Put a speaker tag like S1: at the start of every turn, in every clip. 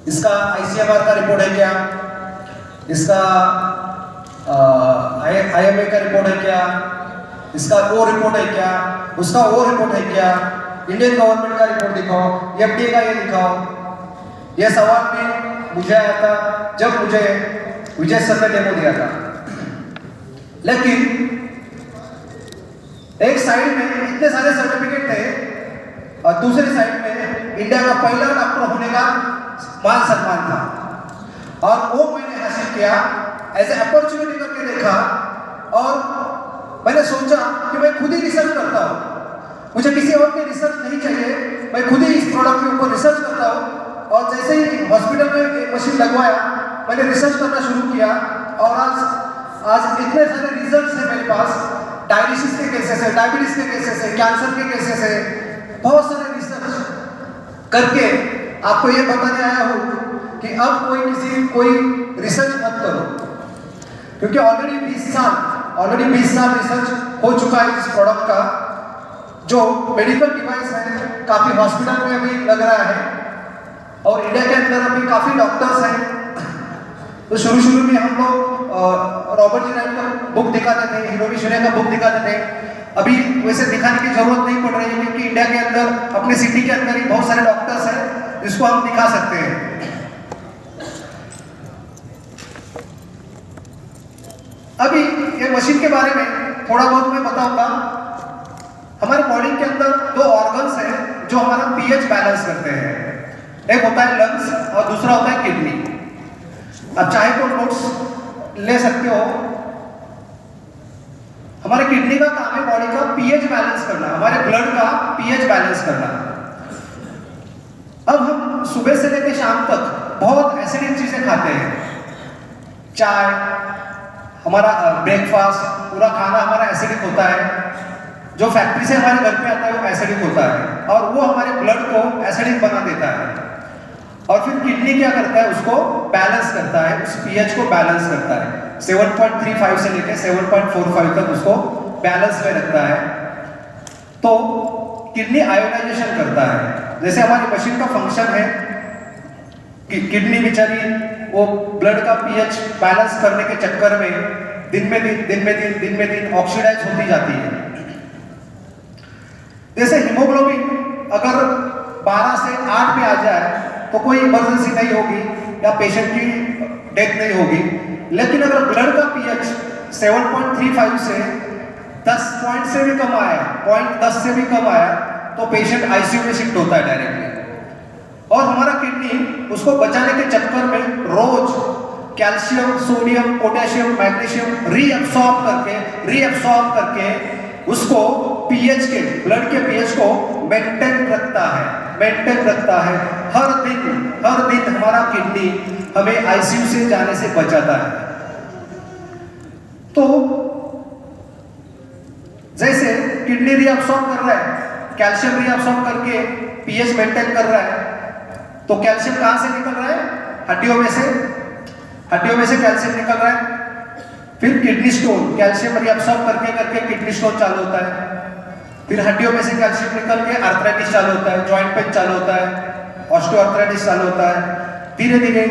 S1: इसका ICMR का report है क्या, इसका IMA का रिपोर्ट है क्या, इसका ओ रिपोर्ट है क्या, उसका ओ रिपोर्ट है क्या, इंडियन गवर्नमेंट का रिपोर्ट दिखाओ, FDA का ये दिखाओ। ये सवाल भी मुझे आया था जब मुझे विजय सर ने डेमो दिया था। लेकिन एक साइड में इतने सारे सर्टिफिकेट थे और दूसरी साइड में इंडिया का पहला डॉक्टर होने का मान सम्मान था, और वो मैंने हासिल किया एज ए अपॉर्चुनिटी करके देखा। और मैंने सोचा कि मैं खुद ही रिसर्च करता हूँ, मुझे किसी और की रिसर्च नहीं चाहिए, मैं खुद ही इस प्रोडक्ट के ऊपर रिसर्च करता हूँ। और जैसे ही हॉस्पिटल में एक मशीन लगवाया, मैंने रिसर्च करना शुरू किया, और आज इतने सारे रिजल्ट्स हैं मेरे पास। डायलिसिस के केसेस है, डायबिटीज के केसेस है, कैंसर के केसेस है, बहुत सारे रिसर्च करके आपको ये बताने आया हूँ कि अब कोई रिसर्च मत करो, क्योंकि ऑलरेडी 20 साल रिसर्च हो चुका है इस प्रोडक्ट का। जो मेडिकल डिवाइस है काफी हॉस्पिटल में अभी लग रहा है, और इंडिया के अंदर अभी काफी डॉक्टर्स हैं। तो शुरू में हम लोग रॉबर्ट जी राइट का बुक दिखाते थे, हिरोमी शुने का बुक दिखाते थे। अभी वैसे दिखाने की जरूरत नहीं पड़ रही है, क्योंकि इंडिया के अंदर अपने सिटी के अंदर ही बहुत सारे डॉक्टर्स हैं जिसको हम दिखा सकते हैं। अभी ये मशीन के बारे में थोड़ा बहुत मैं बताऊंगा। हमारे बॉडी के अंदर दो ऑर्गन्स हैं जो हमारा पीएच बैलेंस करते हैं। एक होता है लंग्स और दूसरा होता है किडनी। अब चाहे तो नोट्स ले सकते हो। हमारे किडनी का काम है बॉडी का पीएच बैलेंस करना, हमारे ब्लड का पीएच बैलेंस करना। अब हम सुबह से लेकर शाम तक बहुत एसिडिक चीजें खाते हैं। चाय, हमारा ब्रेकफास्ट, पूरा खाना हमारा एसिडिक होता है। जो फैक्ट्री से हमारे घर पे आता है वो एसिडिक होता है, और वो हमारे ब्लड को एसिडिक बना देता है। और फिर किडनी क्या करता है, उसको बैलेंस करता है, उस पीएच को बैलेंस करता है। 7.35 से लेकर 7.45 तक उसको बैलेंस में रखता है। तो किडनी आयोनाइजेशन करता है। जैसे हमारी मशीन का फंक्शन है कि किडनी बेचारी वो ब्लड का पीएच बैलेंस करने के चक्कर में दिन में दिन ऑक्सीडाइज होती जाती है। जैसे हीमोग्लोबिन अगर 12 से 8 पे आ जाए तो कोई इमरजेंसी नहीं होगी या पेशेंट की डेथ नहीं होगी। लेकिन अगर ब्लड का पीएच 7.35 से 10 पॉइंट से भी कम आया, 0.10 से भी कम आया, तो पेशेंट आईसीयू में शिफ्ट होता है डायरेक्टली। और हमारा किडनी उसको बचाने के चक्कर में रोज calcium, sodium, potassium, magnesium reabsorb करके उसको पीएच के, ब्लड के पीएच को मेंटेन रखता है। हर दिन हमारा किडनी हमें आईसीयू से जाने से बचाता है। तो जैसे किडनी रीअब्सॉर्ब कर रहा है, कैल्शियम रीअब्सॉर्ब करके पीएच मेंटेन कर रहा है, तो कैल्शियम कहां से निकल रहा है? हड्डियों में से कैल्शियम निकल रहा है। फिर किडनी स्टोन, कैल्शियम रीअब्सॉर्ब करके किडनी स्टोन चालू होता है। फिर हड्डियों में से कैल्शियम निकल के आर्थराइटिस चालू होता है, जॉइंट पेन चालू होता है, ऑस्टियोआर्थराइटिस चालू होता है। धीरे धीरे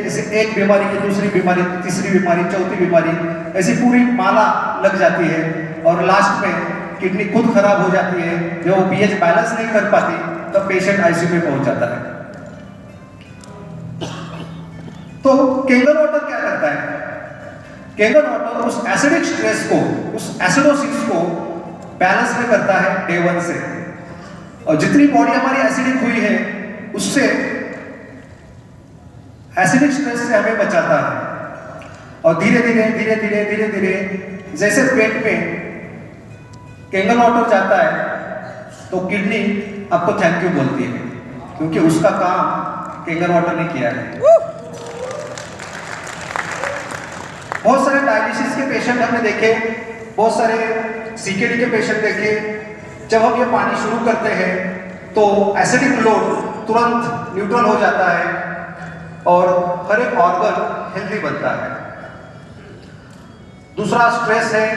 S1: जैसे एक बीमारी की दूसरी बीमारी, तीसरी बीमारी, चौथी बीमारी, ऐसी पूरी माला लग जाती है। और लास्ट में किडनी खुद खराब हो जाती है, जो वो पीएच बैलेंस नहीं कर पाती, तब पेशेंट आईसीयू में पहुंच जाता है। तो केंगन वाटर क्या करता है? केंगन वाटर उस एसिडिक स्ट्रेस को, उस एसिडोसिस को बैलेंस में करता है डे 1 से। और जितनी बॉडी हमारी एसिडिक हुई है, उससे एसिडिक स्ट्रेस से हमें बचाता है। और धीरे धीरे जैसे पेट में केंगन वाटर जाता है, तो किडनी आपको थैंक यू बोलती है, क्योंकि उसका काम केंगन वाटर ने किया है। बहुत सारे डायलिसिस के पेशेंट हमने देखे, बहुत सारे सीकेडी के पेशेंट देखे। जब हम ये पानी शुरू करते हैं तो एसिडिक लोड तुरंत न्यूट्रल हो जाता है और हर एक ऑर्गन हेल्दी बनता है। दूसरा स्ट्रेस है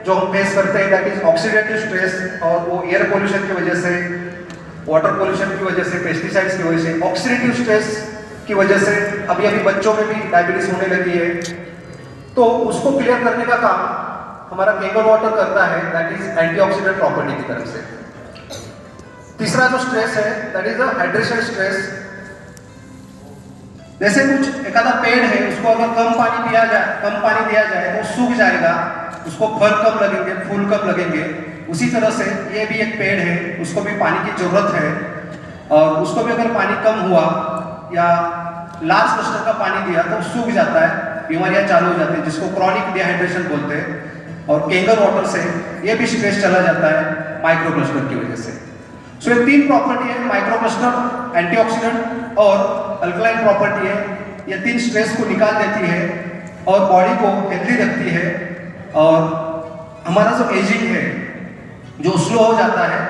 S1: जो हम फेस करते हैं, दैट इज ऑक्सीडेटिव स्ट्रेस। और वो एयर पोल्यूशन की वजह से, वाटर पोल्यूशन की वजह से, पेस्टिसाइड्स की वजह से ऑक्सीडेटिव स्ट्रेस की वजह से अभी अभी बच्चों में भी डायबिटीज होने लगी है, तो उसको क्लियर करने का काम हमारा केंगर वाटर करता है, दैट इज एंटीऑक्सीडेंट प्रॉपर्टी की तरफ से। तीसरा जो स्ट्रेस है that is the hydration stress. जैसे कुछ एखादा पेड़ है, उसको अगर कम पानी दिया जाए तो सूख जाएगा, उसको फल कम लगेंगे, फूल कम लगेंगे। उसी तरह से ये भी एक पेड़ है, उसको भी पानी की जरूरत है, और उसको भी अगर पानी कम हुआ या लार्ज क्लस्टर का पानी दिया तो सूख जाता है, बीमारियां चालू हो जाती है, जिसको क्रॉनिक डिहाइड्रेशन बोलते हैं। और केंगर वाटर से ये भी स्ट्रेस चला जाता है माइक्रो क्लस्टर की वजह से। सो ये 3 प्रॉपर्टी है, माइक्रो क्लस्टर, एंटीऑक्सीडेंट और अल्कलाइन प्रॉपर्टी है। ये 3 स्ट्रेस को निकाल देती है और बॉडी को हेल्दी रखती है, और हमारा जो एजिंग है जो स्लो हो जाता है,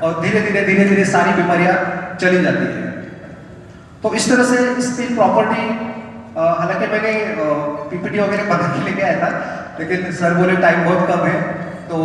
S1: और धीरे धीरे सारी बीमारियां चली जाती है। तो इस तरह से इस 3 प्रॉपर्टी, हालांकि मैंने पीपीटी वगैरह बना के लेके आया था, लेकिन सर बोले टाइम बहुत कम है, तो